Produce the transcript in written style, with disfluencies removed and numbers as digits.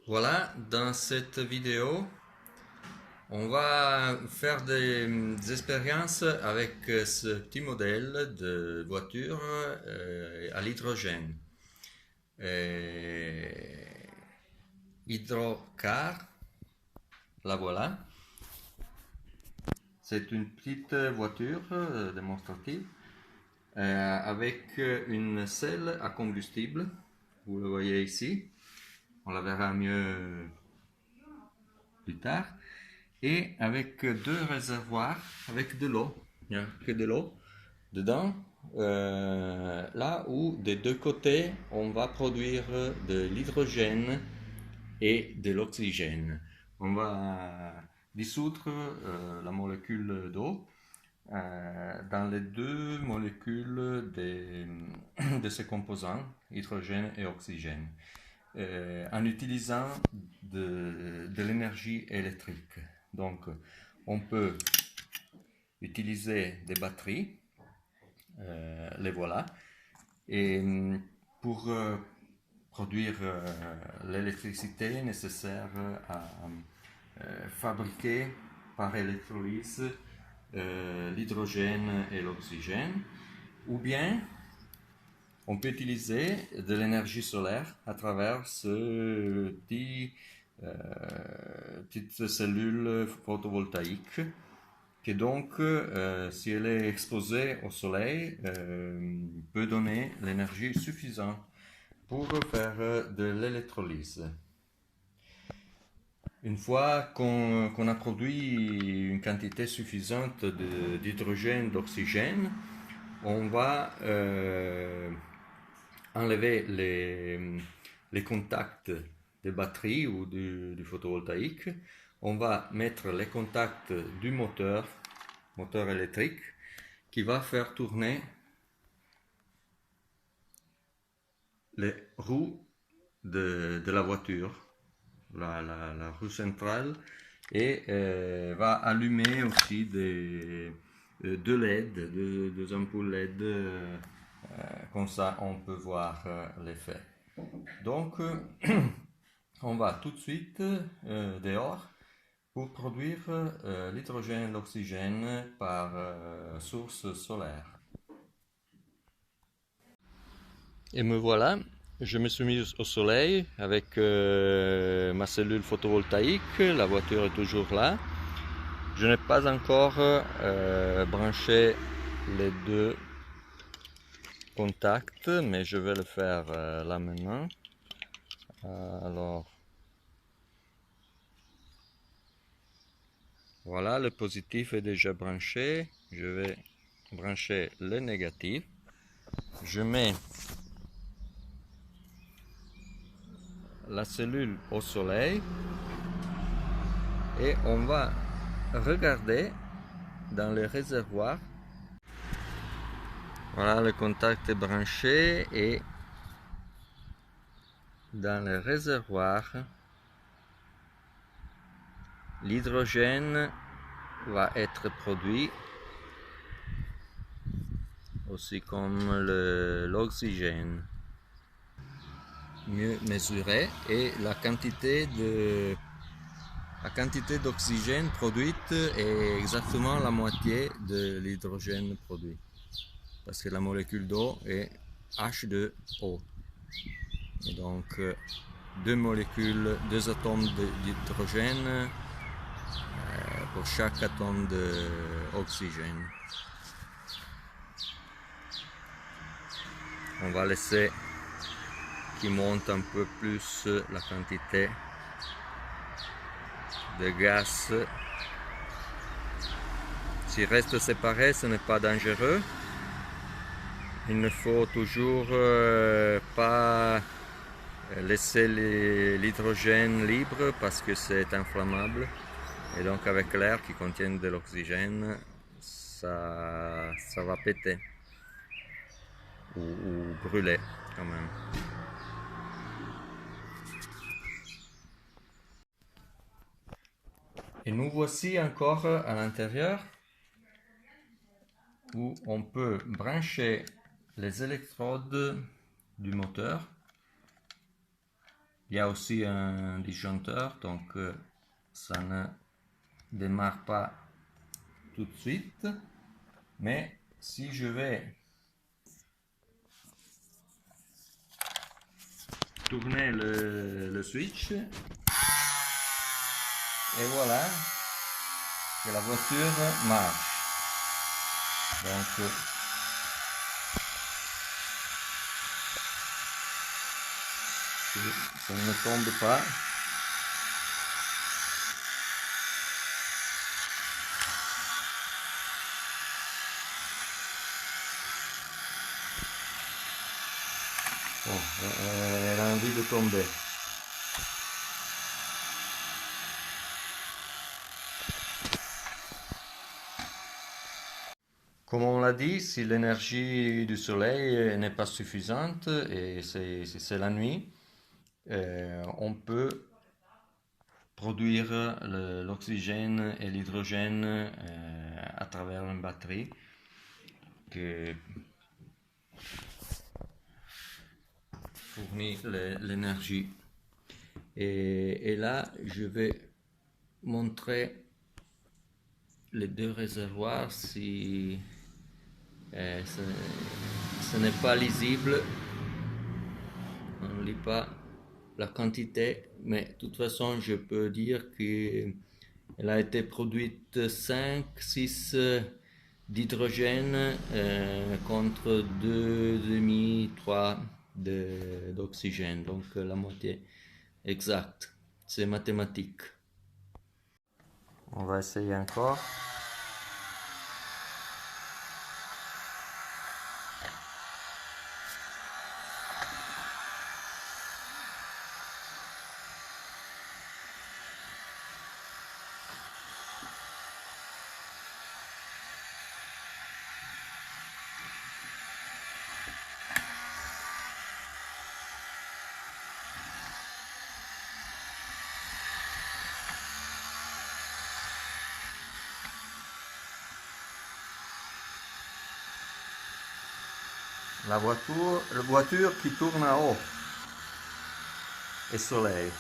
Voilà, dans cette vidéo, on va faire des expériences avec ce petit modèle de voiture à l'hydrogène. Hydrocar, la voilà. C'est une petite voiture démonstrative avec une selle à combustible. Vous le voyez ici. On la verra mieux plus tard. Et avec deux réservoirs avec de l'eau. Il n'y a que de l'eau dedans. Là où des deux côtés, on va produire de l'hydrogène et de l'oxygène. On va dissoudre la molécule d'eau dans les deux molécules de ces composants, hydrogène et oxygène, en utilisant de l'énergie électrique. Donc, on peut utiliser des batteries, les voilà, et pour produire l'électricité nécessaire à fabriquer par électrolyse l'hydrogène et l'oxygène, ou bien on peut utiliser de l'énergie solaire à travers ce petite cellule photovoltaïque qui donc, si elle est exposée au soleil, peut donner l'énergie suffisante pour faire de l'électrolyse. Une fois qu'on a produit une quantité suffisante d'hydrogène, d'oxygène, on va enlever les contacts des batteries ou du photovoltaïque. On va mettre les contacts du moteur électrique, qui va faire tourner les roues de la voiture, la roue centrale, et va allumer aussi deux LED, deux ampoules LED, comme ça on peut voir l'effet. Donc on va tout de suite dehors pour produire l'hydrogène et l'oxygène par source solaire. Et me voilà, je me suis mis au soleil avec ma cellule photovoltaïque, la voiture est toujours là. Je n'ai pas encore branché les deux contacts, mais je vais le faire là maintenant. Alors, voilà, le positif est déjà branché. Je vais brancher le négatif. Je mets la cellule au soleil et on va regarder dans le réservoir. Voilà, le contact est branché et dans le réservoir, l'hydrogène va être produit aussi comme l'oxygène. Mieux mesuré et la quantité d'oxygène produite est exactement la moitié de l'hydrogène produit. Parce que la molécule d'eau est H2O. Et donc deux atomes d'hydrogène pour chaque atome d'oxygène. On va laisser qu'il monte un peu plus la quantité de gaz. S'il reste séparé, ce n'est pas dangereux. Il ne faut toujours pas laisser l'hydrogène libre parce que c'est inflammable. Et donc avec l'air qui contient de l'oxygène, ça va péter ou brûler quand même. Et nous voici encore à l'intérieur où on peut brancher les électrodes du moteur Il y a aussi un disjoncteur, donc ça ne démarre pas tout de suite. Mais si je vais tourner le switch, et voilà que la voiture marche. Donc ça ne tombe pas. Oh, elle a envie de tomber. Comme on l'a dit, si l'énergie du soleil n'est pas suffisante et c'est la nuit, on peut produire l'oxygène et l'hydrogène à travers une batterie qui fournit l'énergie. Et là, je vais montrer les deux réservoirs si ce n'est pas lisible. On ne lit pas la quantité, mais de toute façon, je peux dire qu'elle a été produite 5-6 d'hydrogène contre 2,5-3 d'oxygène, donc la moitié exacte. C'est mathématique. On va essayer encore. La voiture qui tourne en haut et soleil.